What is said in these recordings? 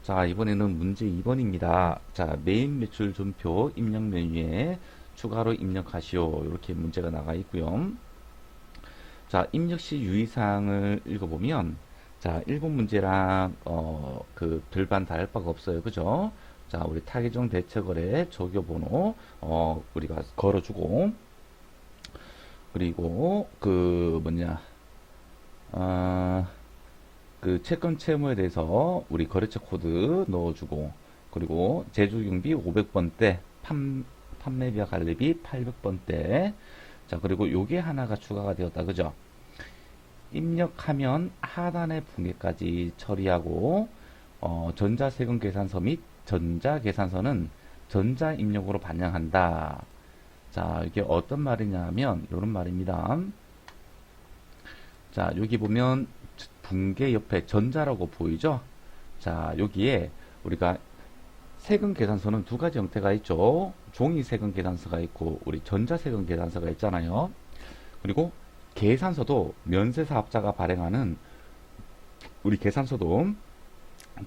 자, 이번에는 문제 2번입니다. 자, 메인 매출 전표 입력 메뉴에 추가로 입력하시오. 이렇게 문제가 나가 있고요. 자, 입력 시 유의사항을 읽어보면, 자, 1번 문제랑, 그, 별반 다를 바가 없어요. 그죠? 자, 우리 타겟종 대처거래 조교번호, 우리가 걸어주고, 그리고, 그 채권 채무에 대해서 우리 거래처 코드 넣어주고, 그리고 제조경비 500번대, 판매비와 관리비 800번대. 자, 그리고 요게 하나가 추가가 되었다. 그죠? 입력하면 하단의 붕괴까지 처리하고, 전자세금 계산서 및 전자계산서는 전자입력으로 반영한다. 자, 이게 어떤 말이냐면 이런 말입니다. 자, 여기 보면 붕괴 옆에 전자라고 보이죠? 자, 여기에 우리가 세금 계산서는 두 가지 형태가 있죠. 종이 세금 계산서가 있고 우리 전자 세금 계산서가 있잖아요. 그리고 계산서도 면세사업자가 발행하는 우리 계산서도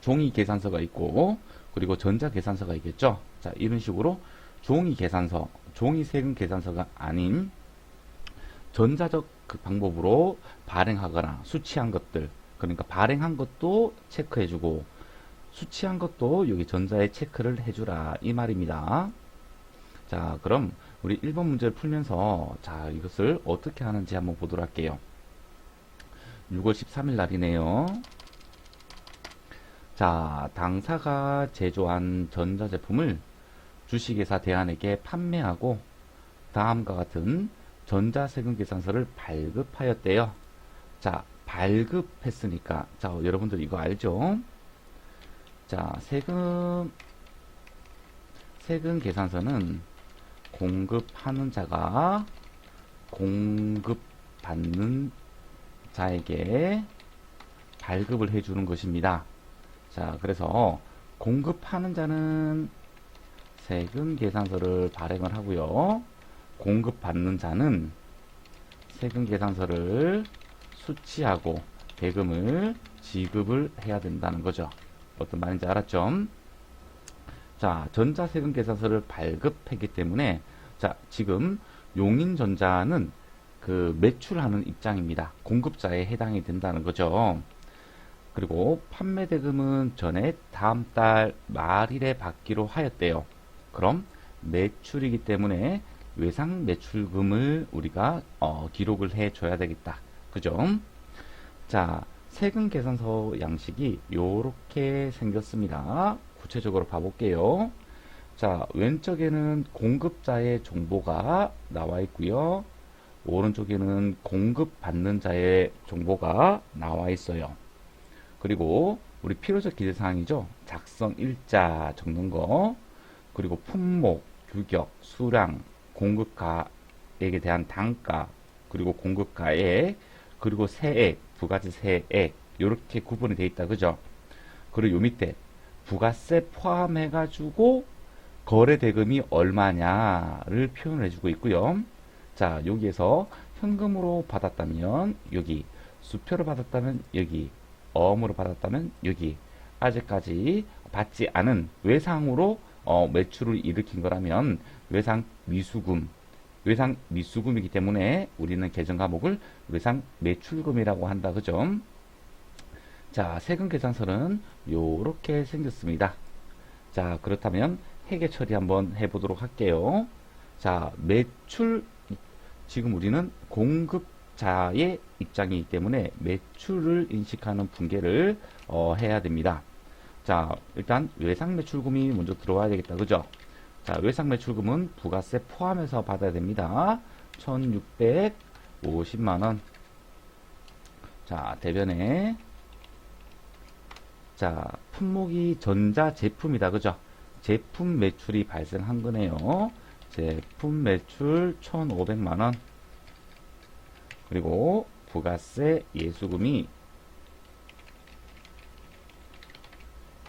종이 계산서가 있고 그리고 전자 계산서가 있겠죠. 자, 이런 식으로 종이 계산서, 종이 세금 계산서가 아닌 전자적 그 방법으로 발행하거나 수취한 것들, 그러니까 발행한 것도 체크해주고 수취한 것도 여기 전자에 체크를 해주라 이 말입니다. 자, 그럼 우리 1번 문제를 풀면서 자, 이것을 어떻게 하는지 한번 보도록 할게요. 6월 13일 날이네요. 자, 당사가 제조한 전자제품을 주식회사 대한에게 판매하고 다음과 같은 전자세금 계산서를 발급하였대요. 자, 발급했으니까 자, 여러분들 이거 알죠? 자, 세금 계산서는 공급하는 자가 공급받는 자에게 발급을 해주는 것입니다. 자, 그래서 공급하는 자는 세금 계산서를 발행을 하고요. 공급받는 자는 세금 계산서를 수취하고 대금을 지급을 해야 된다는 거죠. 어떤 말인지 알았죠? 자, 전자세금 계산서를 발급했기 때문에 자, 지금 용인전자는 그 매출하는 입장입니다. 공급자에 해당이 된다는 거죠. 그리고 판매 대금은 전에 다음 달 말일에 받기로 하였대요. 그럼 매출이기 때문에 외상 매출금을 우리가 기록을 해줘야 되겠다. 그죠? 자, 세금 계산서 양식이 요렇게 생겼습니다. 구체적으로 봐볼게요. 자, 왼쪽에는 공급자의 정보가 나와 있고요. 오른쪽에는 공급받는 자의 정보가 나와 있어요. 그리고 우리 필요적 기재사항이죠. 작성 일자 적는 거, 그리고 품목, 규격, 수량, 공급가액에 대한 단가, 그리고 공급가액, 그리고 세액, 부가세 세액 이렇게 구분이 되어 있다. 그죠? 그리고 요 밑에 부가세 포함해가지고 거래 대금이 얼마냐를 표현을 해주고 있고요. 자, 여기에서 현금으로 받았다면 여기, 수표로 받았다면 여기, 어음으로 받았다면 여기, 아직까지 받지 않은 외상으로 매출을 일으킨 거라면 외상 미수금이기 때문에 우리는 계정 과목을 외상 매출금이라고 한다. 그죠? 자, 세금 계산서는 요렇게 생겼습니다. 자, 그렇다면 회계 처리 한번 해보도록 할게요. 자, 매출, 지금 우리는 공급자의 입장이기 때문에 매출을 인식하는 붕괴를 해야 됩니다. 자, 일단 외상 매출금이 먼저 들어와야 되겠다. 그죠? 자, 외상 매출금은 부가세 포함해서 받아야 됩니다. 1650만원. 자, 대변에 자, 품목이 전자제품이다. 그죠? 제품 매출이 발생한 거네요. 제품 매출 1500만원. 그리고 부가세 예수금이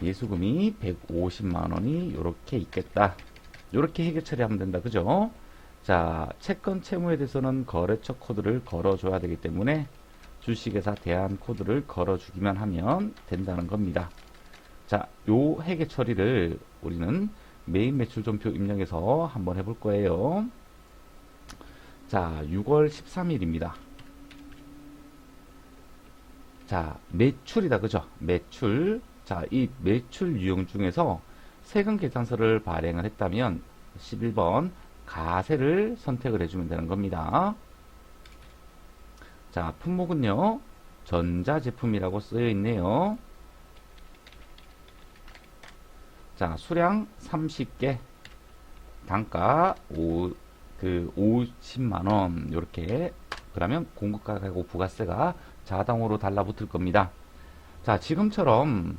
150만원이 요렇게 있겠다. 요렇게 해결 처리하면 된다. 그죠? 자, 채권 채무에 대해서는 거래처 코드를 걸어줘야 되기 때문에 주식회사 대한 코드를 걸어주기만 하면 된다는 겁니다. 자, 요 회계 처리를 우리는 메인 매출 전표 입력해서 한번 해볼 거예요. 자, 6월 13일입니다. 자, 매출이다. 그죠? 매출. 자, 이 매출 유형 중에서 세금 계산서를 발행을 했다면 11번 가세를 선택을 해주면 되는 겁니다. 자, 품목은요, 전자제품이라고 쓰여 있네요. 자, 수량 30개, 단가 50만원, 요렇게. 그러면 공급가격하고 부가세가 자동으로 달라붙을 겁니다. 자, 지금처럼,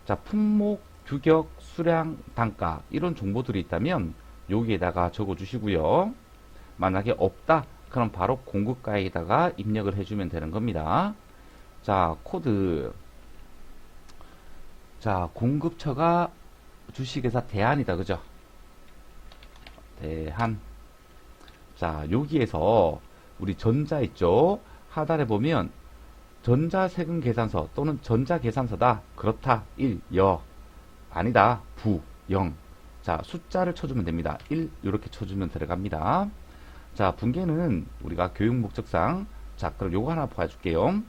자, 품목, 규격, 수량, 단가, 이런 정보들이 있다면, 여기에다가 적어 주시고요. 만약에 없다, 그럼 바로 공급가에다가 입력을 해주면 되는 겁니다. 자, 코드. 자, 공급처가 주식회사 대한이다. 그죠? 대한. 자, 여기에서 우리 전자 있죠? 하단에 보면 전자세금 계산서 또는 전자계산서다. 그렇다. 1, 여. 아니다. 부, 0. 자, 숫자를 쳐주면 됩니다. 1 이렇게 쳐주면 들어갑니다. 자, 분계는 우리가 교육 목적상, 자, 그럼 요거 하나 봐줄게요.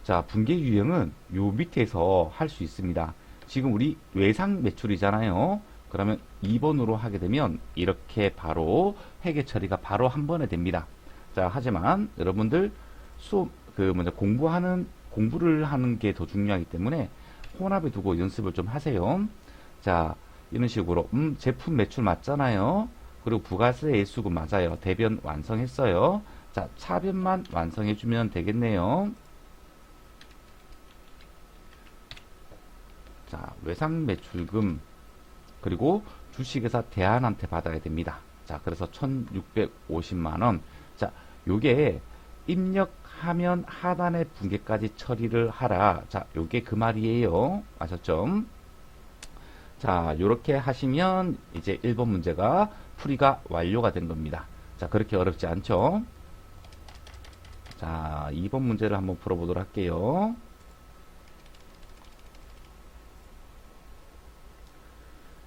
자, 분계 유형은 요 밑에서 할 수 있습니다. 지금 우리 외상 매출이잖아요. 그러면 2번으로 하게 되면 이렇게 바로 회계 처리가 바로 한 번에 됩니다. 자, 하지만 여러분들 공부를 하는 게 더 중요하기 때문에 혼합에 두고 연습을 좀 하세요. 자, 이런 식으로 제품 매출 맞잖아요. 그리고 부가세 예수금 맞아요. 대변 완성했어요. 자, 차변만 완성해주면 되겠네요. 자, 외상 매출금 그리고 주식회사 대한한테 받아야 됩니다. 자, 그래서 1650만원. 자, 요게 입력하면 하단의 분계까지 처리를 하라. 자, 요게 그 말이에요. 아셨죠? 자, 요렇게 하시면 이제 1번 문제가 풀이가 완료가 된 겁니다. 자, 그렇게 어렵지 않죠? 자, 2번 문제를 한번 풀어보도록 할게요.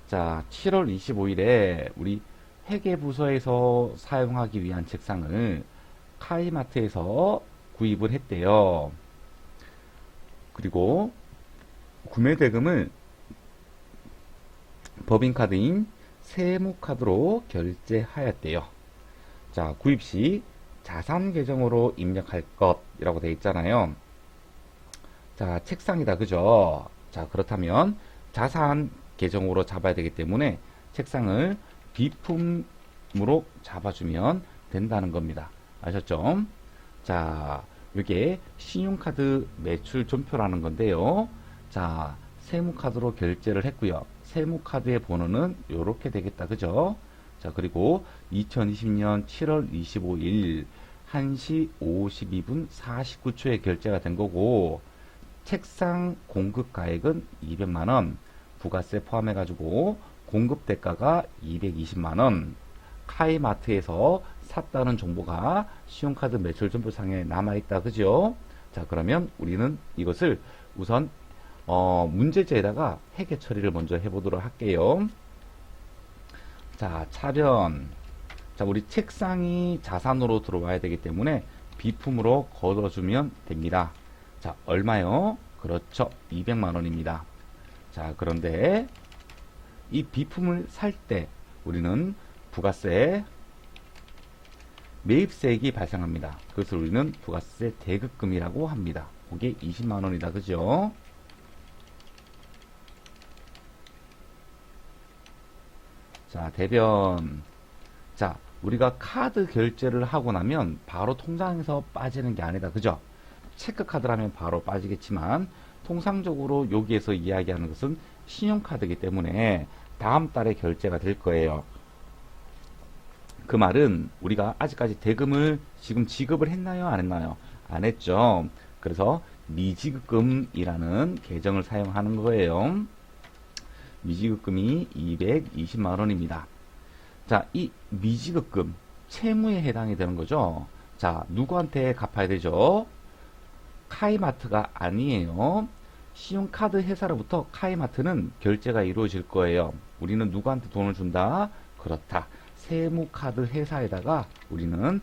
자, 7월 25일에 우리 회계부서에서 사용하기 위한 책상을 카이마트에서 구입을 했대요. 그리고 구매 대금을 법인카드인 세무카드로 결제하였대요. 자, 구입 시 자산 계정으로 입력할 것이라고 되어 있잖아요. 자, 책상이다. 그죠? 자, 그렇다면 자산 계정으로 잡아야 되기 때문에 책상을 비품으로 잡아주면 된다는 겁니다. 아셨죠? 자, 이게 신용카드 매출 전표라는 건데요. 자, 세무카드로 결제를 했고요. 세무카드의 번호는 이렇게 되겠다. 그죠? 자, 그리고 2020년 7월 25일 1시 52분 49초에 결제가 된 거고, 책상 공급 가액은 200만원, 부가세 포함해가지고 공급 대가가 220만원, 카이마트에서 샀다는 정보가 신용카드 매출 전표상에 남아있다. 그죠? 자, 그러면 우리는 이것을 우선 문제지에다가 회계 처리를 먼저 해보도록 할게요. 자, 차변. 자, 우리 책상이 자산으로 들어와야 되기 때문에 비품으로 걷어주면 됩니다. 자, 얼마요? 그렇죠. 200만원입니다. 자, 그런데 이 비품을 살 때 우리는 부가세 매입세액이 발생합니다. 그것을 우리는 부가세 대급금이라고 합니다. 그게 20만원이다. 그죠? 자, 대변. 자, 우리가 카드 결제를 하고 나면 바로 통장에서 빠지는 게 아니다. 그죠? 체크카드라면 바로 빠지겠지만 통상적으로 여기에서 이야기하는 것은 신용카드이기 때문에 다음 달에 결제가 될 거예요. 그 말은 우리가 아직까지 대금을 지금 지급을 했나요? 안 했나요? 안 했죠. 그래서 미지급금이라는 계정을 사용하는 거예요. 미지급금이 220만원입니다. 자, 이 미지급금 채무에 해당이 되는 거죠. 자, 누구한테 갚아야 되죠? 카이마트가 아니에요. 신용카드 회사로부터 카이마트는 결제가 이루어질 거예요. 우리는 누구한테 돈을 준다? 그렇다. 세무카드 회사에다가 우리는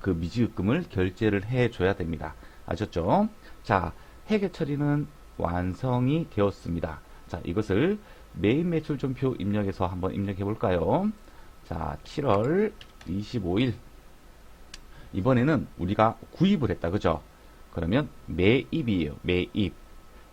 그 미지급금을 결제를 해줘야 됩니다. 아셨죠? 자, 회계 처리는 완성이 되었습니다. 자, 이것을 매입 매출 전표 입력해서 한번 입력해 볼까요? 자, 7월 25일. 이번에는 우리가 구입을 했다. 그죠? 그러면 매입이에요. 매입.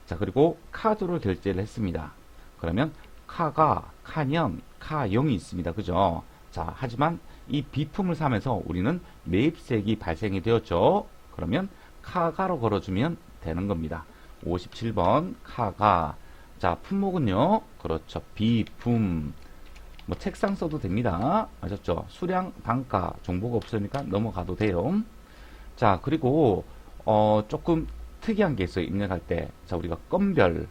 자, 그리고 카드로 결제를 했습니다. 그러면 카년, 카0이 있습니다. 그죠? 자, 하지만 이 비품을 사면서 우리는 매입세액이 발생이 되었죠. 그러면 카가로 걸어주면 되는 겁니다. 57번 카가. 자, 품목은요. 그렇죠. 비품. 뭐 책상 써도 됩니다. 아셨죠? 수량, 단가, 정보가 없으니까 넘어가도 돼요. 자, 그리고 조금 특이한 게 있어요. 입력할 때. 자, 우리가 건별,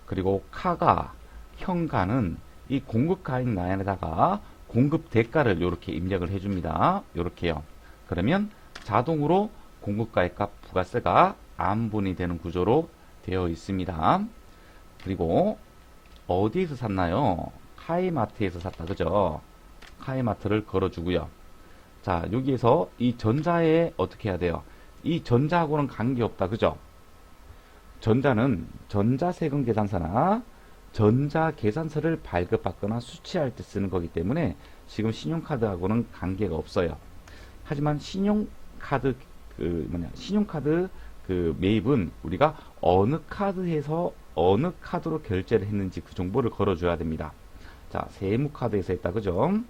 그리고 카가, 현가는 이 공급가액 라인에다가 공급 대가를 이렇게 입력을 해줍니다. 이렇게요. 그러면 자동으로 공급가액과 부가세가 안분이 되는 구조로 되어 있습니다. 그리고 어디에서 샀나요? 카이마트에서 샀다. 그죠? 카이마트를 걸어주고요. 자, 여기에서 이 전자에 어떻게 해야 돼요? 이 전자하고는 관계없다. 그죠? 전자는 전자세금 계산서나 전자계산서를 발급받거나 수취할 때 쓰는 거기 때문에 지금 신용카드하고는 관계가 없어요. 하지만 신용카드 그 매입은 우리가 어느 카드에서 어느 카드로 결제를 했는지 그 정보를 걸어줘야 됩니다. 자, 세무카드에서 했다. 그죠?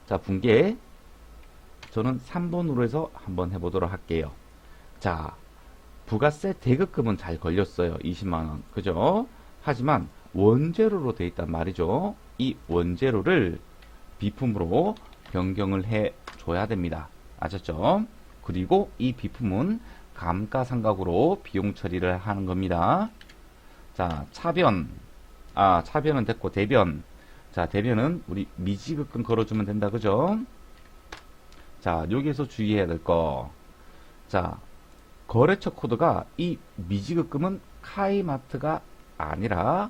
자, 분계. 저는 3번으로 해서 한번 해보도록 할게요. 자, 부가세 대급금은 잘 걸렸어요. 20만원. 그죠? 하지만 원재료로 되어 있단 말이죠. 이 원재료를 비품으로 변경을 해 줘야 됩니다. 아셨죠? 그리고 이 비품은 감가상각으로 비용 처리를 하는 겁니다. 자, 차변은 됐고, 대변. 자, 대변은 우리 미지급금 걸어주면 된다. 그죠? 자, 여기에서 주의해야 될 거. 자, 거래처 코드가 이 미지급금은 카이마트가 아니라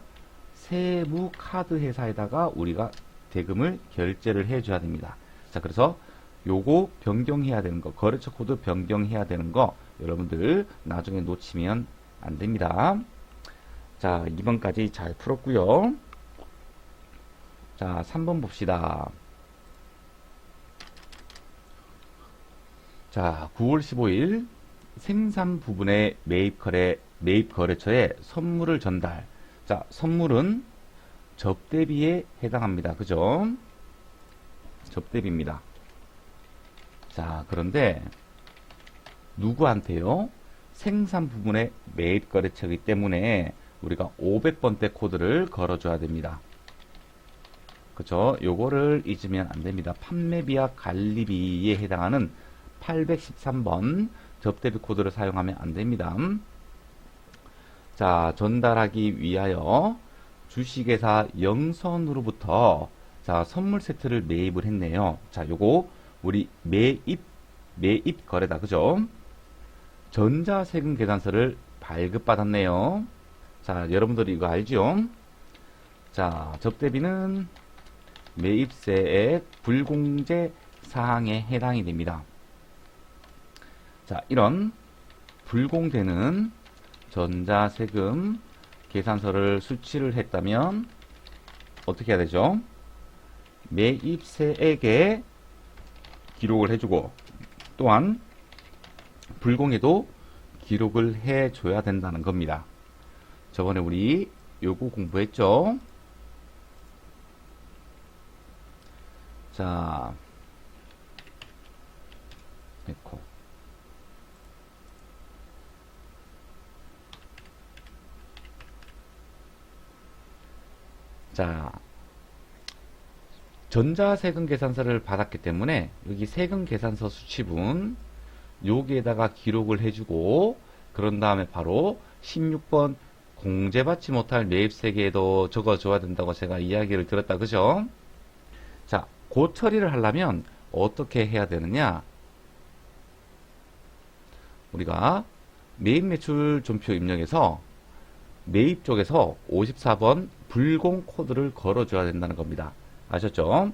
세무카드 회사에다가 우리가 대금을 결제를 해줘야 됩니다. 자, 그래서 요거 변경해야 되는 거, 거래처 코드 변경해야 되는 거 여러분들 나중에 놓치면 안 됩니다. 자, 2번까지 잘 풀었고요. 자, 3번 봅시다. 자, 9월 15일 생산 부분의 매입 거래처에 선물을 전달. 자, 선물은 접대비에 해당합니다. 그죠? 접대비입니다. 자, 그런데 누구한테요? 생산 부분의 매입 거래처이기 때문에 우리가 500번대 코드를 걸어줘야 됩니다. 그죠? 요거를 잊으면 안 됩니다. 판매비와 관리비에 해당하는 813번 접대비 코드를 사용하면 안 됩니다. 자, 전달하기 위하여 주식회사 영선으로부터 자, 선물 세트를 매입을 했네요. 자, 요거 우리 매입 거래다. 그죠? 전자세금 계산서를 발급받았네요. 자, 여러분들이 이거 알죠? 자, 접대비는 매입세액 불공제 사항에 해당이 됩니다. 자, 이런 불공제는 전자세금 계산서를 수취를 했다면 어떻게 해야 되죠? 매입세액에 기록을 해주고 또한 불공에도 기록을 해줘야 된다는 겁니다. 저번에 우리 요거 공부했죠? 자, 에코. 자, 전자세금 계산서를 받았기 때문에 여기 세금 계산서 수취분 여기에다가 기록을 해주고 그런 다음에 바로 16번 공제받지 못할 매입세계에도 적어줘야 된다고 제가 이야기를 들었다. 그죠? 자, 그 처리를 하려면 어떻게 해야 되느냐? 우리가 매입매출 존표 입력에서 매입 쪽에서 54번 불공 코드를 걸어줘야 된다는 겁니다. 아셨죠?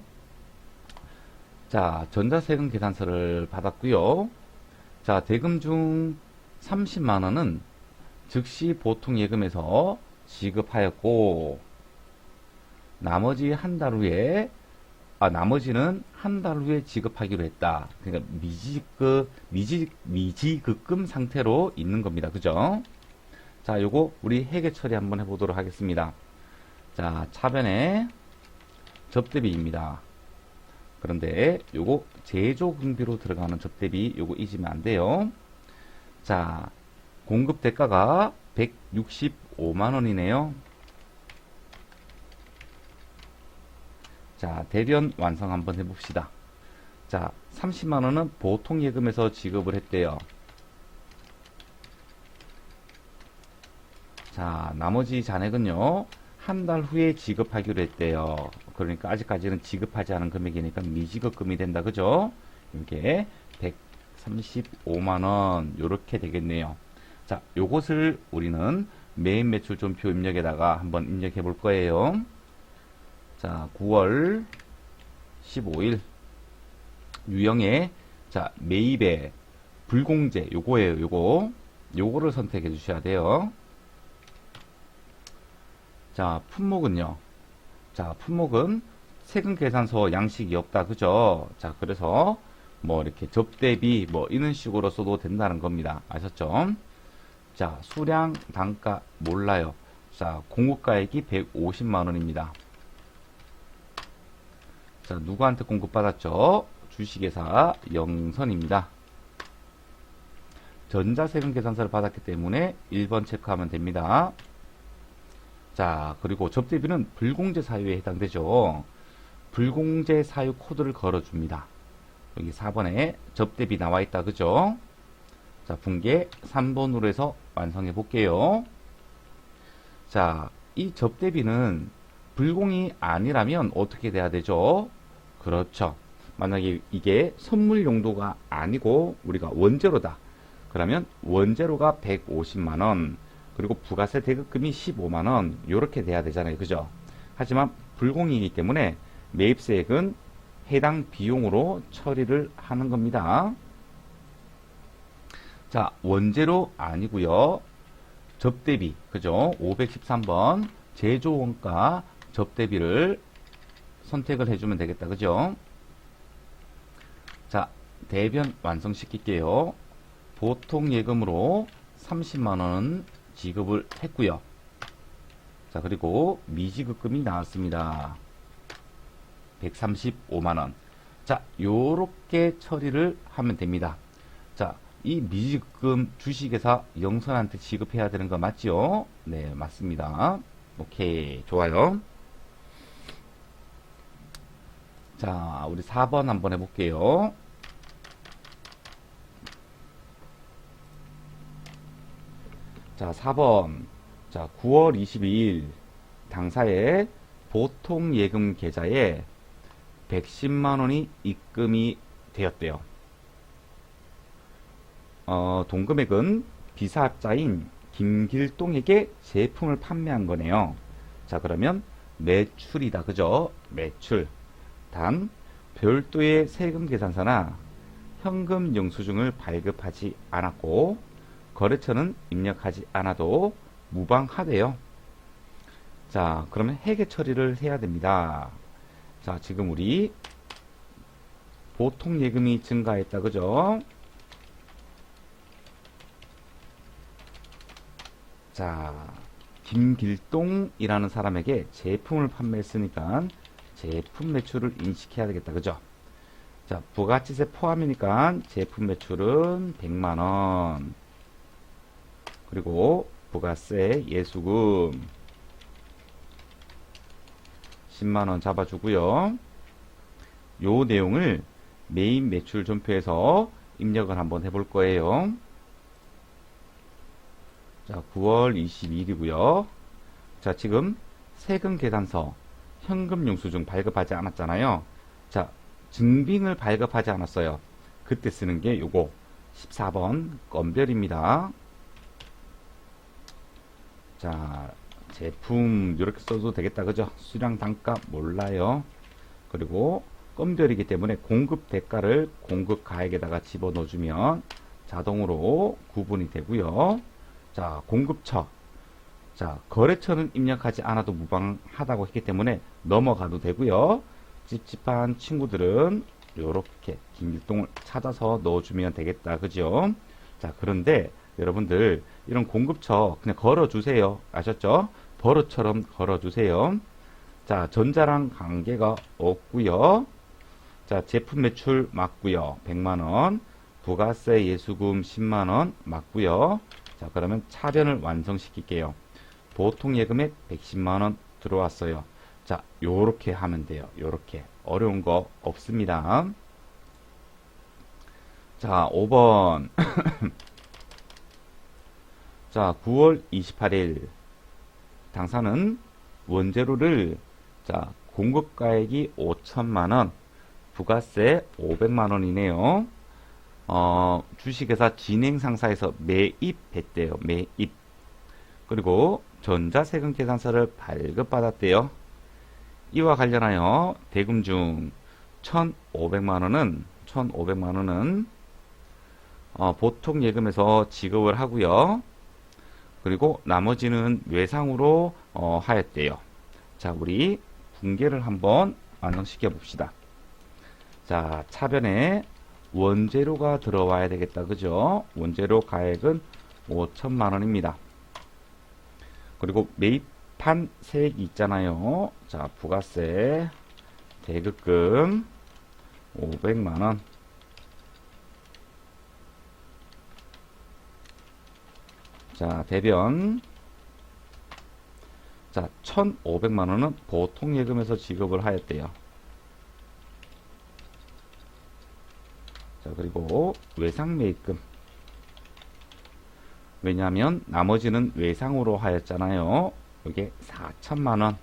자, 전자세금 계산서를 받았고요. 자, 대금 중 30만원은 즉시 보통예금에서 지급하였고, 나머지 한 달 후에, 나머지는 한 달 후에 지급하기로 했다. 그러니까 미지급금 상태로 있는 겁니다. 그죠? 자, 요거 우리 회계 처리 한번 해보도록 하겠습니다. 자, 차변에 접대비입니다. 그런데 요거 제조금비로 들어가는 접대비 요거 잊으면 안 돼요. 자, 공급 대가가 165만원이네요. 자, 대변 완성 한번 해봅시다. 자, 30만원은 보통예금에서 지급을 했대요. 자, 나머지 잔액은요, 한 달 후에 지급하기로 했대요. 그러니까 아직까지는 지급하지 않은 금액이니까 미지급금이 된다. 그죠? 이게 135만원, 요렇게 되겠네요. 자, 요것을 우리는 메인 매출 존표 입력에다가 한번 입력해 볼 거예요. 자, 9월 15일 유형에 자, 매입의 불공제 요거예요. 요거를 선택해 주셔야 돼요. 자, 품목은요. 자, 품목은 세금 계산서 양식이 없다. 그죠? 자, 그래서 뭐 이렇게 접대비 뭐 이런 식으로 써도 된다는 겁니다. 아셨죠? 자, 수량 단가 몰라요. 자, 공급가액이 150만원입니다. 자, 누구한테 공급받았죠? 주식회사 영선입니다. 전자세금 계산서를 받았기 때문에 1번 체크하면 됩니다. 자, 그리고 접대비는 불공제 사유에 해당되죠. 불공제 사유 코드를 걸어줍니다. 여기 4번에 접대비 나와 있다. 그죠? 자, 분계 3번으로 해서 완성해 볼게요. 자, 이 접대비는 불공이 아니라면 어떻게 돼야 되죠? 그렇죠. 만약에 이게 선물 용도가 아니고 우리가 원재료다. 그러면 원재료가 150만원, 그리고 부가세 대급금이 15만원, 요렇게 돼야 되잖아요. 그죠? 하지만 불공이기 때문에 매입세액은 해당 비용으로 처리를 하는 겁니다. 자, 원재료 아니고요. 접대비, 그죠? 513번 제조원가 접대비를 선택을 해주면 되겠다. 그죠? 자, 대변 완성시킬게요. 보통 예금으로 30만원 지급을 했고요. 자, 그리고 미지급금이 나왔습니다. 135만원. 자, 요렇게 처리를 하면 됩니다. 자, 이 미지급금 주식회사 영선한테 지급해야 되는 거 맞죠? 네, 맞습니다. 오케이, 좋아요. 자, 우리 4번 한번 해볼게요. 자, 4번. 자, 9월 22일 당사의 보통 예금 계좌에 110만원이 입금이 되었대요. 동금액은 비사업자인 김길동에게 제품을 판매한 거네요. 자, 그러면 매출이다. 그죠? 매출. 단, 별도의 세금 계산서나 현금 영수증을 발급하지 않았고, 거래처는 입력하지 않아도 무방하대요. 자, 그러면 회계 처리를 해야 됩니다. 자, 지금 우리 보통 예금이 증가했다. 그죠? 자, 김길동이라는 사람에게 제품을 판매했으니까 제품 매출을 인식해야 되겠다. 그죠? 자, 부가치세 포함이니까 제품 매출은 100만원. 그리고 부가세 예수금 10만원 잡아주고요. 요 내용을 메인 매출 존표에서 입력을 한번 해볼 거예요. 자, 9월 22일이고요. 자, 지금 세금 계산서 현금 영수증 발급하지 않았잖아요. 자, 증빙을 발급하지 않았어요. 그때 쓰는 게 요거 14번 건별입니다. 자, 제품 이렇게 써도 되겠다. 그죠? 수량 단가 몰라요. 그리고 건별이기 때문에 공급 대가를 공급 가액에다가 집어넣어주면 자동으로 구분이 되고요. 자, 공급처. 자, 거래처는 입력하지 않아도 무방하다고 했기 때문에 넘어가도 되고요. 찝찝한 친구들은 이렇게 김길동을 찾아서 넣어주면 되겠다. 그죠? 자, 그런데 여러분들 이런 공급처 그냥 걸어주세요. 아셨죠? 버릇처럼 걸어주세요. 자, 전자랑 관계가 없고요. 자, 제품 매출 맞고요. 100만원. 부가세 예수금 10만원 맞고요. 자, 그러면 차변을 완성시킬게요. 보통 예금액 110만원 들어왔어요. 자, 요렇게 하면 돼요. 요렇게. 어려운 거 없습니다. 자, 5번. 자, 9월 28일. 당사는 원재료를, 자, 공급가액이 5천만원, 부가세 500만원이네요. 주식회사 진행상사에서 매입했대요. 매입. 그리고 전자세금 계산서를 발급받았대요. 이와 관련하여 대금 중 1,500만원은 보통 예금에서 지급을 하고요. 그리고 나머지는 외상으로 하였대요. 자, 우리 분계를 한번 완성시켜 봅시다. 자, 차변에 원재료가 들어와야 되겠다. 그죠? 원재료 가액은 5천만원입니다. 그리고 매입한 세액이 있잖아요. 자, 부가세, 대급금 500만원. 자, 대변. 자, 1,500만원은 보통 예금에서 지급을 하였대요. 자, 그리고 외상 매입금. 왜냐하면 나머지는 외상으로 하였잖아요. 이게 4천만원.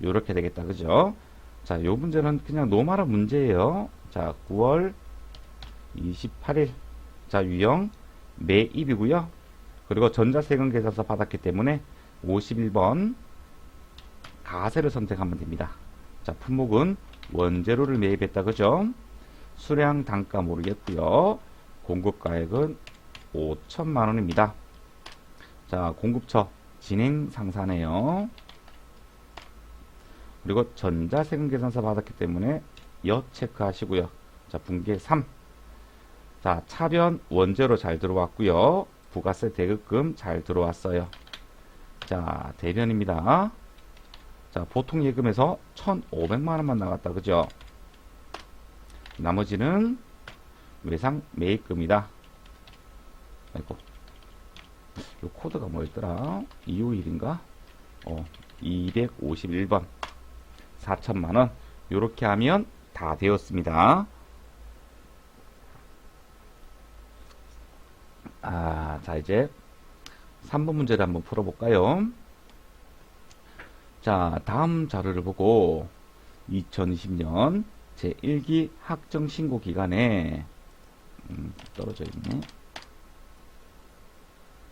요렇게 되겠다. 그죠? 자, 요 문제는 그냥 노멀한 문제예요. 자, 9월 28일. 자, 유형 매입이고요. 그리고 전자세금 계산서 받았기 때문에 51번 가세를 선택하면 됩니다. 자, 품목은 원재료를 매입했다. 그죠? 수량 단가 모르겠고요. 공급가액은 5천만원입니다. 자, 공급처 진행 상사네요. 그리고 전자세금 계산서 받았기 때문에 여 체크하시고요. 자, 분계 3. 자, 차변 원재료 잘 들어왔고요. 부가세 대급금 잘 들어왔어요. 자, 대변입니다. 자, 보통 예금에서 1,500만원만 나갔다. 그죠? 나머지는 외상 매입금이다. 아이고, 요 코드가 뭐였더라? 251인가? 251번 4천만원. 요렇게 하면 다 되었습니다. 자, 이제 3번 문제를 한번 풀어볼까요? 자, 다음 자료를 보고 2020년 제1기 학정신고 기간에 떨어져 있네.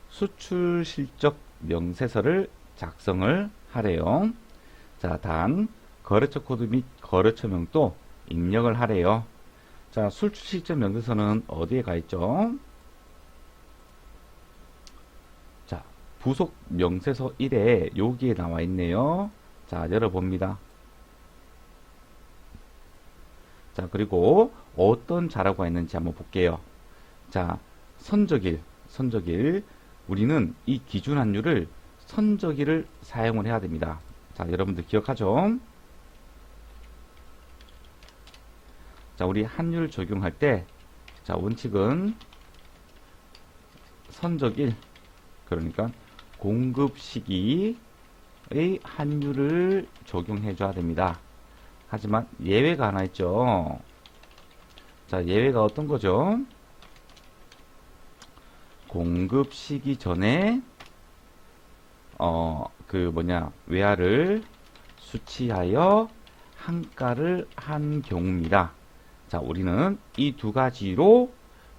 수출 실적 명세서를 작성을 하래요. 자, 단 거래처 코드 및 거래처명도 입력을 하래요. 자, 수출 실적 명세서는 어디에 가 있죠? 자, 부속 명세서 1에 여기에 나와 있네요. 자, 열어봅니다. 자, 그리고 어떤 자료가 있는지 한번 볼게요. 자, 선적일. 우리는 이 기준 환율을 선적일을 사용을 해야 됩니다. 자, 여러분들 기억하죠? 자, 우리 환율 적용할 때, 자, 원칙은 선적일, 그러니까 공급 시기의 환율을 적용해 줘야 됩니다. 하지만 예외가 하나 있죠. 자, 예외가 어떤 거죠? 공급 시기 전에 외화를 수치하여 한가를 한 경우입니다. 자, 우리는 이 두 가지로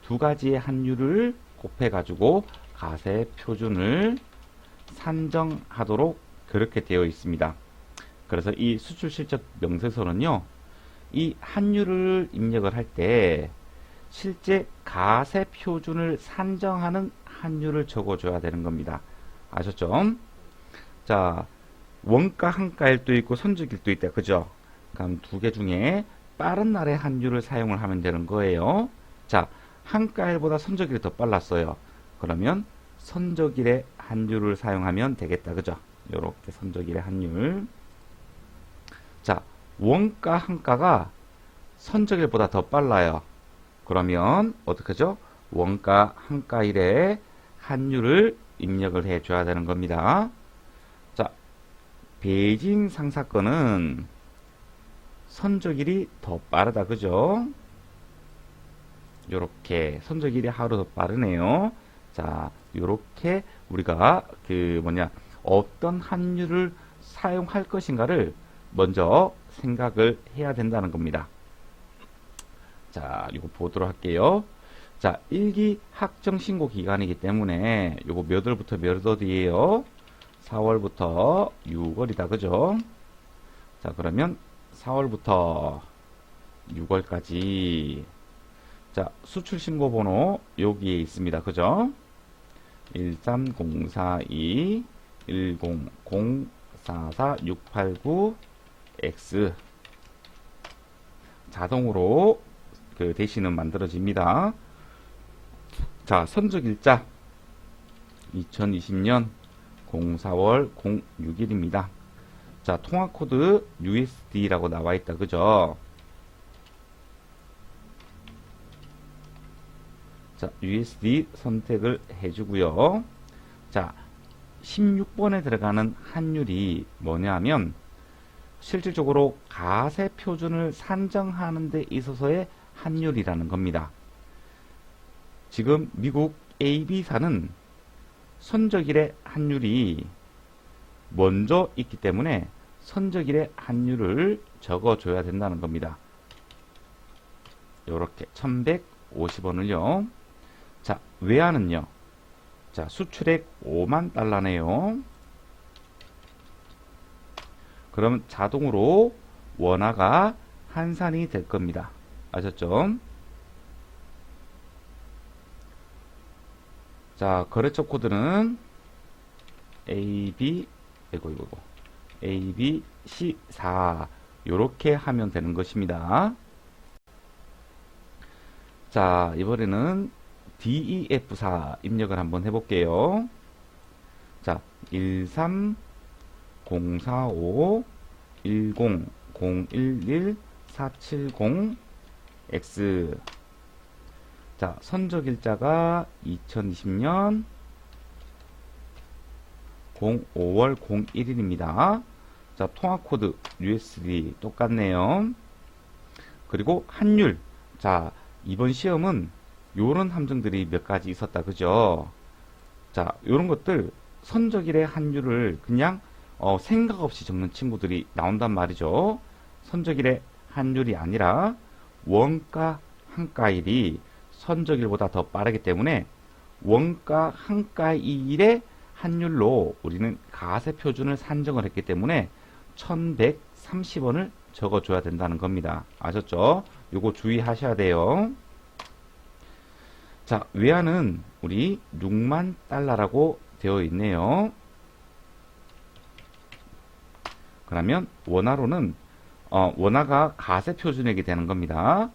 두 가지의 환율을 곱해 가지고 가세 표준을 산정하도록 그렇게 되어 있습니다. 그래서 이 수출 실적 명세서는요, 이 환율을 입력을 할 때 실제 가세 표준을 산정하는 환율을 적어줘야 되는 겁니다. 아셨죠? 자, 원가 한가일도 있고 선적일도 있다. 그죠? 그럼 두 개 중에 빠른 날의 환율을 사용을 하면 되는 거예요. 자, 한가일보다 선적일이 더 빨랐어요. 그러면 선적일의 환율을 사용하면 되겠다. 그죠? 요렇게 선적일의 환율. 자, 원가 한가가 선적일보다 더 빨라요. 그러면 어떻게 하죠? 원가 한가일의 환율을 입력을 해줘야 되는 겁니다. 자, 베이징 상사건은 선적일이 더 빠르다. 그죠? 요렇게 선적일이 하루 더 빠르네요. 자, 요렇게 우리가 어떤 환율을 사용할 것인가를 먼저 생각을 해야 된다는 겁니다. 자, 이거 보도록 할게요. 자, 1기 학정 신고 기간이기 때문에 요거 몇 월부터 몇 월이에요? 4월부터 6월이다. 그죠? 자, 그러면 4월부터 6월까지. 자, 수출 신고 번호 여기에 있습니다. 그죠? 13042 10044689689X 자동으로 그 대신은 만들어집니다. 자, 선적일자 2020년 04월 06일입니다. 자, 통화코드 USD라고 나와 있다. 그죠? 자, USD 선택을 해주고요. 자, 16번에 들어가는 환율이 뭐냐 하면 실질적으로 가세 표준을 산정하는 데 있어서의 환율이라는 겁니다. 지금 미국 AB사는 선적일의 환율이 먼저 있기 때문에 선적일의 환율을 적어줘야 된다는 겁니다. 요렇게 1150원을요. 자, 외환은요. 자, 수출액 5만 달러네요. 그럼 자동으로 원화가 환산이 될 겁니다. 아셨죠? 자, 거래처 코드는 ABC4 요렇게 하면 되는 것입니다. 자, 이번에는 DEF4 입력을 한번 해볼게요. 자, 13045 10011 470X. 자, 선적일자가 2020년 5월 01일입니다. 자, 통화코드 USD 똑같네요. 그리고 환율. 자, 이번 시험은 요런 함정들이 몇 가지 있었다. 그죠? 자, 요런 것들 선적일의 환율을 그냥 생각 없이 적는 친구들이 나온단 말이죠. 선적일의 환율이 아니라 원가 한가일이 선적일보다 더 빠르기 때문에 원가 한가일의 환율로 우리는 가세 표준을 산정을 했기 때문에 1130원을 적어줘야 된다는 겁니다. 아셨죠? 요거 주의하셔야 돼요. 자, 외환은 우리 6만 달러라고 되어 있네요. 그러면 원화로는 원화가 가세 표준액이 되는 겁니다.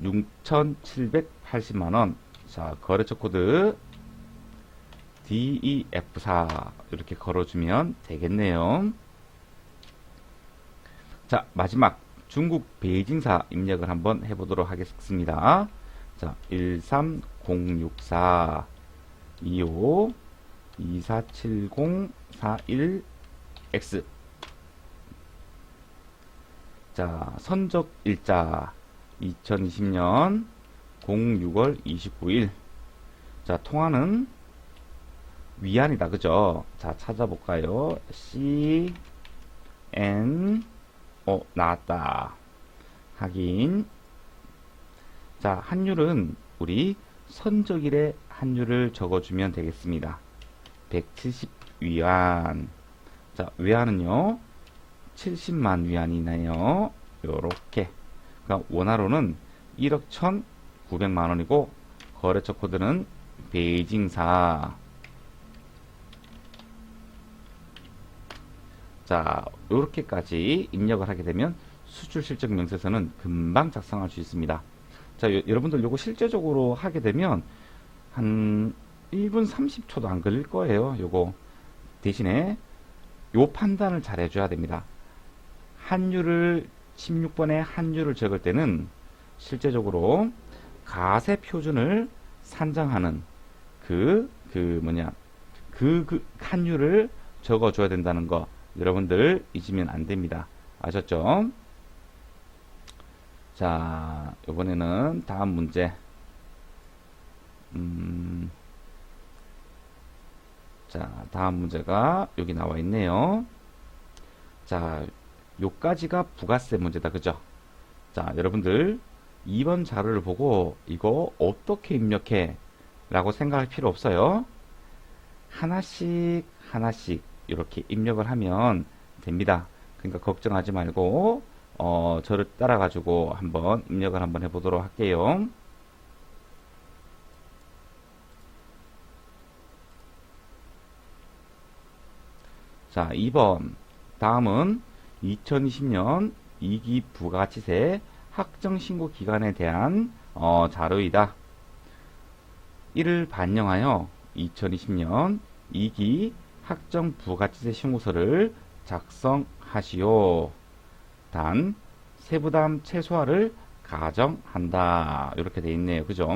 6,780만원. 자, 거래처 코드 DEF4 이렇게 걸어주면 되겠네요. 자, 마지막 중국 베이징사 입력을 한번 해보도록 하겠습니다. 자, 13064 25 247041X. 자, 선적일자 2020년 06월 29일. 자, 통화는 위안이다. 그죠? 자, 찾아볼까요? CN 나왔다. 확인. 자, 환율은 우리 선적일의 환율을 적어주면 되겠습니다. 위안. 자, 외환은요, 70만 위안이네요. 요렇게. 그러니까 원화로는 1억 1,900만 원이고, 거래처 코드는 베이징사. 자, 요렇게까지 입력을 하게 되면 수출 실적 명세서는 금방 작성할 수 있습니다. 자, 여러분들 요거 실제적으로 하게 되면 한 1분 30초도 안 걸릴 거예요. 요거 대신에 요 판단을 잘 해줘야 됩니다. 환율을 16번에 환율을 적을 때는 실제적으로 가세 표준을 산정하는 그 환율을 적어줘야 된다는 거 여러분들 잊으면 안 됩니다. 아셨죠? 자, 이번에는 다음 문제. 자, 다음 문제가 여기 나와 있네요. 자, 요까지가 부가세 문제다. 그죠? 자, 여러분들 2번 자료를 보고 이거 어떻게 입력해? 라고 생각할 필요 없어요. 하나씩 하나씩 이렇게 입력을 하면 됩니다. 그러니까 걱정하지 말고 저를 따라 가지고 한번 입력을 한번 해보도록 할게요. 자, 2번. 다음은 2020년 2기 부가가치세 확정신고 기간에 대한 자료이다. 이를 반영하여 2020년 2기 확정 부가가치세 신고서를 작성하시오. 단 세부담 최소화를 가정한다. 이렇게 돼 있네요. 그죠?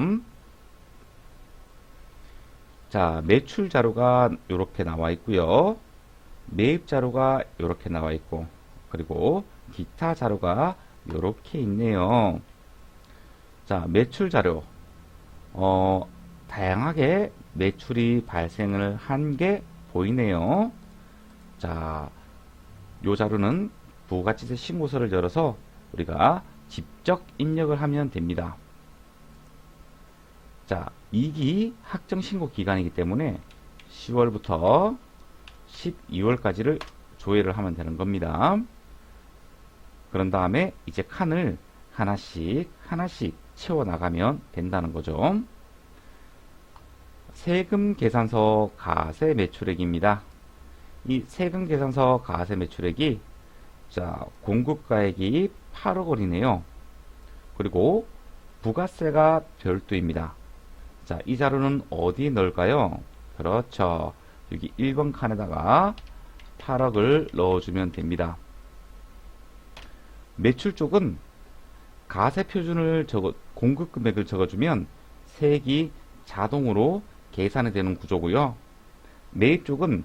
자, 매출 자료가 이렇게 나와 있고요. 매입 자료가 이렇게 나와 있고, 그리고 기타 자료가 이렇게 있네요. 자, 매출 자료. 다양하게 매출이 발생을 한 게 보이네요. 자, 요 자료는 부가가치세 신고서를 열어서 우리가 직접 입력을 하면 됩니다. 자, 2기 확정 신고 기간이기 때문에 10월부터 12월까지를 조회를 하면 되는 겁니다. 그런 다음에 이제 칸을 하나씩 하나씩 채워 나가면 된다는 거죠. 세금 계산서 가세 매출액입니다. 이 세금 계산서 가세 매출액이 자, 공급가액이 8억 원이네요. 그리고 부가세가 별도입니다. 자, 이 자료는 어디에 넣을까요? 그렇죠. 여기 1번 칸에다가 8억을 넣어주면 됩니다. 매출 쪽은 가세 표준을 공급 금액을 적어주면 세액이 자동으로 계산이 되는 구조고요. 매입 쪽은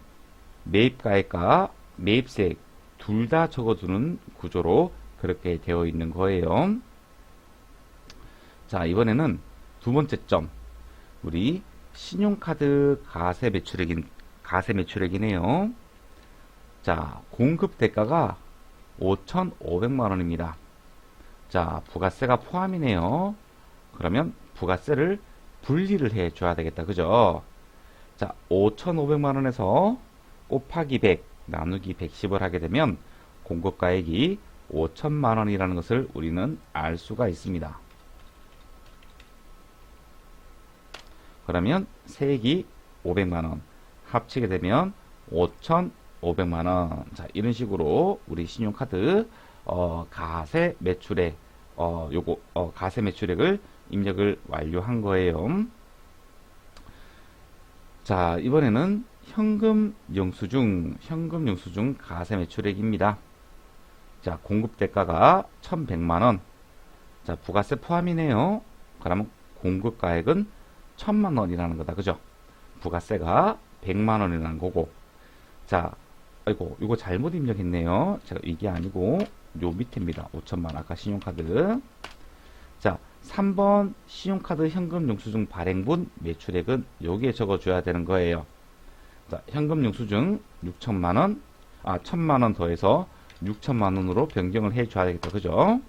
매입가액과 매입세액 둘 다 적어두는 구조로 그렇게 되어 있는 거예요. 자, 이번에는 두 번째 점. 우리 신용카드 가세 매출액이네요. 자, 공급 대가가 5,500만 원입니다. 자, 부가세가 포함이네요. 그러면 부가세를 분리를 해 줘야 되겠다. 그죠? 자, 5,500만 원에서 곱하기 100 나누기 110을 하게 되면 공급가액이 5천만 원이라는 것을 우리는 알 수가 있습니다. 그러면 세액이 500만 원 합치게 되면 5,500만 원. 자, 이런 식으로 우리 신용카드 가세 매출액 가세 매출액을 입력을 완료한 거예요. 자, 이번에는 현금 영수증 가세 매출액입니다. 자, 공급 대가가 1,100만 원. 자, 부가세 포함이네요. 그러면 공급 가액은 1,000만 원이라는 거다. 그죠? 부가세가 100만 원이라는 거고. 자, 아이고, 이거 잘못 입력했네요. 제가 이게 아니고 요 밑입니다. 5천만 원. 아까 신용카드. 자, 3번 신용카드 현금 영수증 발행분 매출액은 여기에 적어줘야 되는 거예요. 자, 현금 영수증 6천만 원, 1,000만 원 더해서 6천만 원으로 변경을 해줘야 되겠다. 그죠?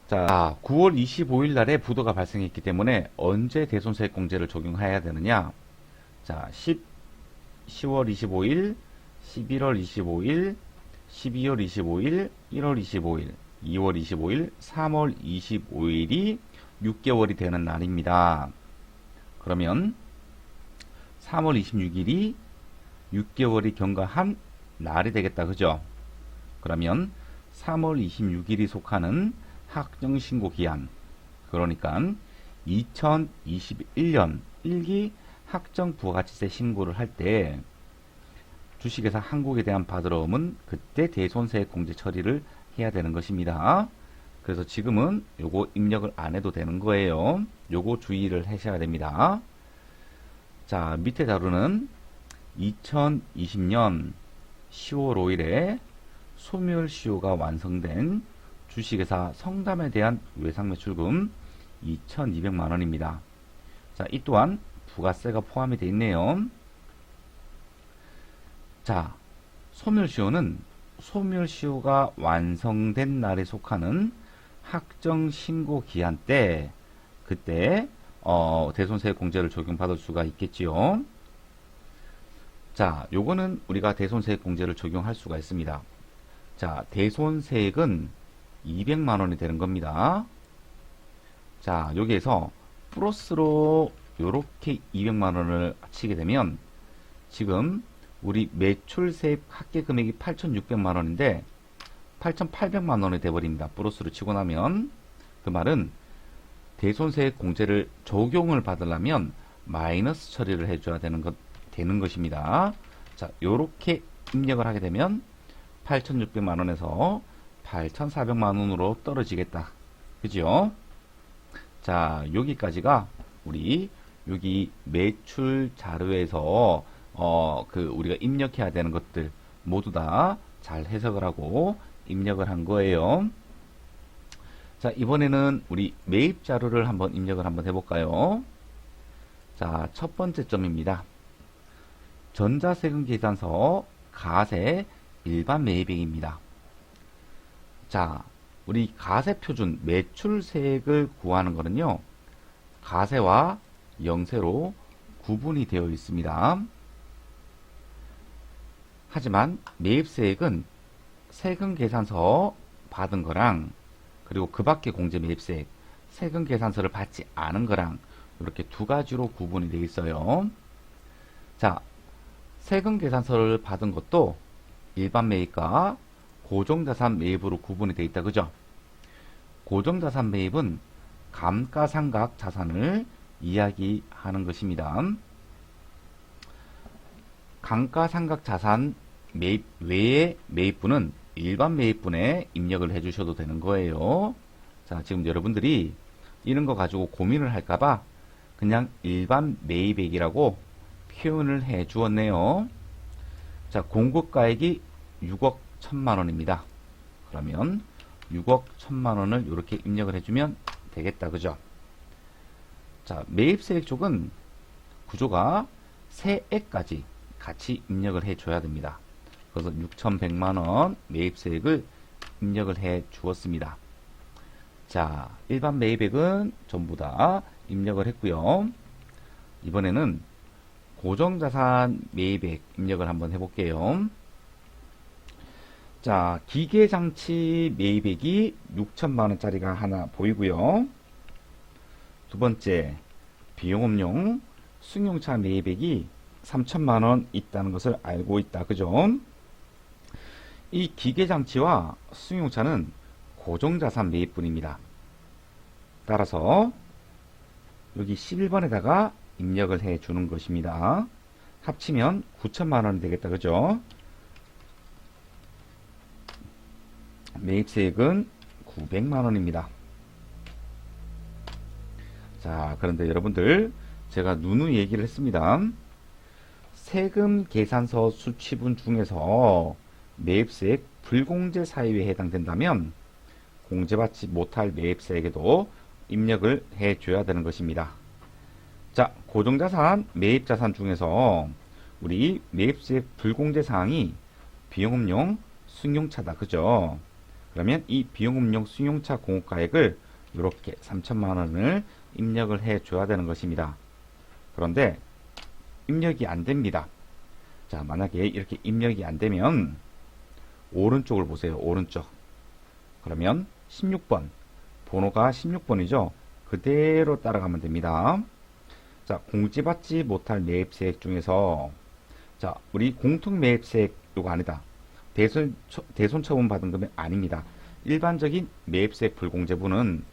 자, 9월 25일 날에 부도가 발생했기 때문에 언제 대손세액공제를 적용해야 되느냐? 자, 10월 25일, 11월 25일, 12월 25일, 1월 25일, 2월 25일, 3월 25일이 6개월이 되는 날입니다. 그러면 3월 26일이 6개월이 경과한 날이 되겠다. 그죠? 그러면 3월 26일이 속하는 학정신고 기한, 그러니까 2021년 1기 학정 부가가치세 신고를 할 때 주식회사 한국에 대한 받으러움은 그때 대손세액 공제 처리를 해야 되는 것입니다. 그래서 지금은 요거 입력을 안 해도 되는 거예요. 요거 주의를 하셔야 됩니다. 자, 밑에 자료는 2020년 10월 5일에 소멸시효가 완성된 주식회사 성담에 대한 외상매출금 2,200만원입니다. 자, 이 또한 부가세가 포함이 되어 있네요. 자, 소멸시효는 소멸시효가 완성된 날에 속하는 학정신고 기한 때 그때 대손세액 공제를 적용받을 수가 있겠지요. 자, 요거는 우리가 대손세액 공제를 적용할 수가 있습니다. 자, 대손세액은 200만원이 되는 겁니다. 자, 여기에서 플러스로 요렇게 200만원을 치게 되면 지금 우리 매출세액 합계 금액이 8,600만원인데 8,800만원이 돼버립니다. 플러스로 치고 나면 그 말은 대손세액 공제를 적용을 받으려면 마이너스 처리를 해줘야 되는 것입니다. 자, 요렇게 입력을 하게 되면 8,600만원에서 8,400만원으로 떨어지겠다. 그죠? 자, 여기까지가 우리 여기 매출 자료에서 우리가 입력해야 되는 것들 모두 다 잘 해석을 하고 입력을 한 거예요. 자, 이번에는 우리 매입 자료를 한번 입력을 한번 해볼까요? 자, 첫 번째 점입니다. 전자세금 계산서 가세 일반 매입액입니다. 자, 우리 가세 표준 매출세액을 구하는 거는요, 가세와 영세로 구분이 되어 있습니다. 하지만 매입세액은 세금 계산서 받은 거랑 그리고 그 밖에 공제 매입세액, 세금 계산서를 받지 않은 거랑 이렇게 두 가지로 구분이 되어 있어요. 자, 세금 계산서를 받은 것도 일반 매입과 고정자산 매입으로 구분이 되어 있다. 그죠? 고정자산 매입은 감가상각 자산을 이야기하는 것입니다. 감가상각 자산 매입 외의 매입분은 일반 매입분에 입력을 해주셔도 되는 거예요. 자, 지금 여러분들이 이런 거 가지고 고민을 할까봐 그냥 일반 매입액이라고 표현을 해 주었네요. 자, 공급가액이 6억 1천만원입니다. 그러면 6억 1천만원을 이렇게 입력을 해주면 되겠다. 그죠? 자, 매입세액 쪽은 구조가 세액까지 같이 입력을 해줘야 됩니다. 그래서 6,100만원 매입세액을 입력을 해 주었습니다. 자, 일반 매입액은 전부 다 입력을 했고요. 이번에는 고정자산 매입액 입력을 한번 해볼게요. 자, 기계장치 매입액이 6천만원짜리가 하나 보이고요. 두 번째, 비용업용 승용차 매입액이 3천만원 있다는 것을 알고 있다. 그죠? 이 기계장치와 승용차는 고정자산 매입분입니다. 따라서 여기 11번에다가 입력을 해 주는 것입니다. 합치면 9천만원이 되겠다. 그죠? 매입세액은 900만원입니다. 자, 그런데 여러분들 제가 누누이 얘기를 했습니다. 세금 계산서 수취분 중에서 매입세액 불공제 사유에 해당된다면 공제받지 못할 매입세액에도 입력을 해줘야 되는 것입니다. 자, 고정자산, 매입자산 중에서 우리 매입세액 불공제 사항이 비용업용 승용차다. 그죠? 그러면 이 비용업용 승용차 공급가액을 이렇게 3천만원을 입력을 해줘야 되는 것입니다. 그런데 입력이 안 됩니다. 자, 만약에 이렇게 입력이 안 되면 오른쪽을 보세요. 오른쪽. 그러면 16번. 번호가 16번이죠. 그대로 따라가면 됩니다. 자, 공지받지 못할 매입세액 중에서 자, 우리 공통 매입세액 요거 아니다. 대손처분 받은 금액 아닙니다. 일반적인 매입세액 불공제분은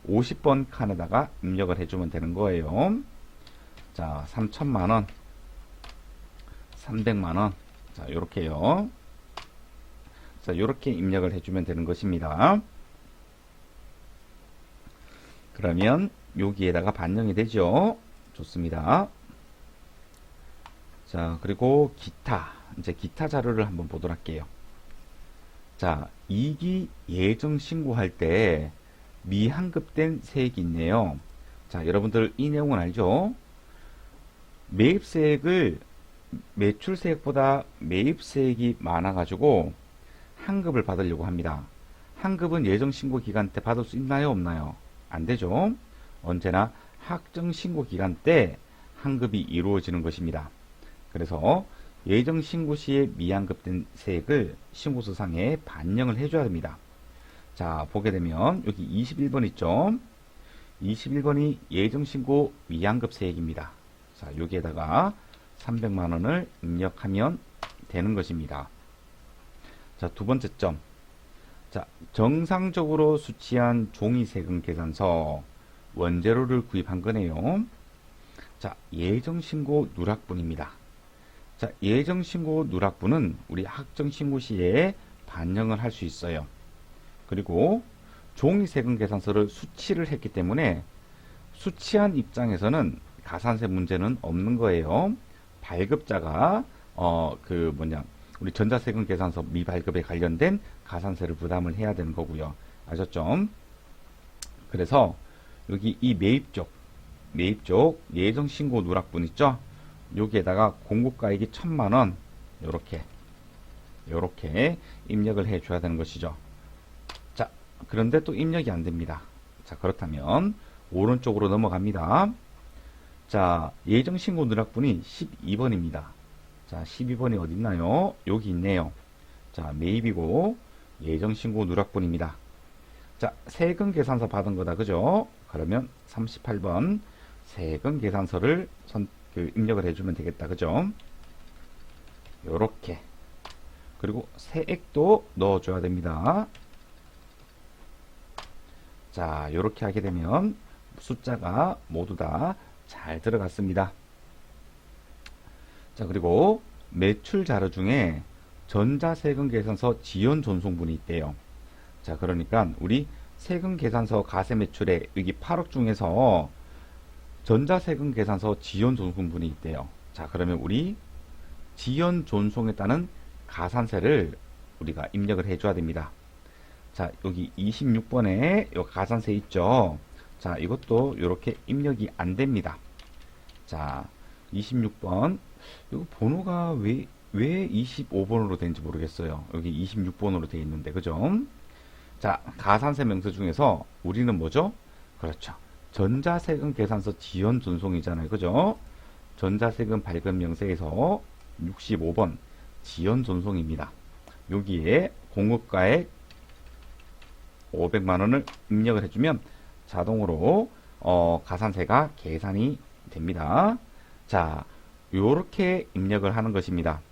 50번 칸에다가 입력을 해주면 되는 거예요. 자, 3천만원, 300만원. 자, 요렇게요. 자, 요렇게 입력을 해주면 되는 것입니다. 그러면 여기에다가 반영이 되죠. 좋습니다. 자, 그리고 기타. 이제 기타 자료를 한번 보도록 할게요. 자, 2기 예정 신고할 때 미환급된 세액이 있네요. 자, 여러분들 이 내용은 알죠? 매입세액을 매출세액보다 매입세액이 많아가지고 환급을 받으려고 합니다. 환급은 예정신고 기간 때 받을 수 있나요? 없나요? 안 되죠. 언제나 확정신고 기간 때 환급이 이루어지는 것입니다. 그래서 예정신고 시에 미환급된 세액을 신고서상에 반영을 해줘야 됩니다. 자, 보게 되면 여기 21번 있죠. 21번이 예정신고 미환급 세액입니다. 자, 여기에다가 300만원을 입력하면 되는 것입니다. 자, 두 번째 점. 자, 정상적으로 수취한 종이세금 계산서 원재료를 구입한 거네요. 자, 예정신고 누락분입니다. 자, 예정신고 누락분은 우리 확정신고 시에 반영을 할 수 있어요. 그리고 종이세금 계산서를 수취를 했기 때문에 수취한 입장에서는 가산세 문제는 없는 거예요. 발급자가 우리 전자세금 계산서 미발급에 관련된 가산세를 부담을 해야 되는 거고요. 아셨죠? 그래서 여기 이 매입 쪽 예정신고 누락분 있죠? 여기에다가 공급가액이 1000만원 요렇게 입력을 해 줘야 되는 것이죠. 자, 그런데 또 입력이 안 됩니다. 자, 그렇다면 오른쪽으로 넘어갑니다. 자, 예정신고 누락분이 12번입니다. 자, 12번이 어디 있나요? 여기 있네요. 자, 매입이고 예정신고 누락분입니다. 자, 세금 계산서 받은 거다. 그죠? 그러면 38번 세금 계산서를 입력을 해주면 되겠다. 그죠? 요렇게. 그리고 세액도 넣어줘야 됩니다. 자, 요렇게 하게 되면 숫자가 모두 다 잘 들어갔습니다. 자, 그리고 매출 자료 중에 전자세금 계산서 지연 존송분이 있대요. 자, 그러니까 우리 세금 계산서 가세 매출에 여기 8억 중에서 전자세금 계산서 지연 존송분이 있대요. 자, 그러면 우리 지연 존송에 따른 가산세를 우리가 입력을 해줘야 됩니다. 자, 여기 26번에 요 가산세 있죠. 자, 이것도 이렇게 입력이 안 됩니다. 자, 26번. 이거 번호가 왜 25번으로 되는지 모르겠어요. 여기 26번으로 되어 있는데, 그죠? 자, 가산세 명세 중에서 우리는 뭐죠? 그렇죠. 전자세금 계산서 지연 존송이잖아요. 그죠? 전자세금 발급 명세에서 65번 지연 존송입니다. 여기에 공급가액 500만원을 입력을 해주면 자동으로 가산세가 계산이 됩니다. 자, 요렇게 입력을 하는 것입니다.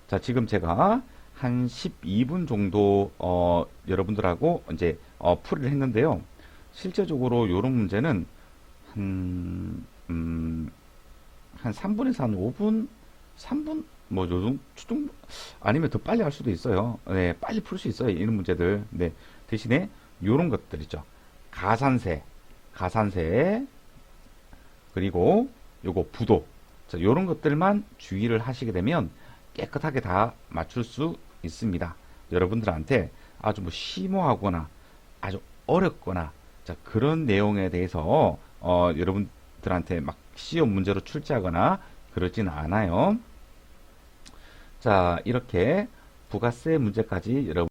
자, 지금 제가 한 12분 정도 여러분들하고 이제 풀이를 했는데요. 실제적으로 요런 문제는 한 3분에서 한 5분, 3분 뭐 요정 아니면 더 빨리 할 수도 있어요. 네, 빨리 풀 수 있어요. 이런 문제들. 네, 대신에 요런 것들 있죠. 가산세, 그리고 요거 부도. 자, 요런 것들만 주의를 하시게 되면 깨끗하게 다 맞출 수 있습니다. 여러분들한테 아주 뭐 심오하거나 아주 어렵거나 자, 그런 내용에 대해서 여러분들한테 막 시험 문제로 출제하거나 그러진 않아요. 자, 이렇게 부가세 문제까지 여러분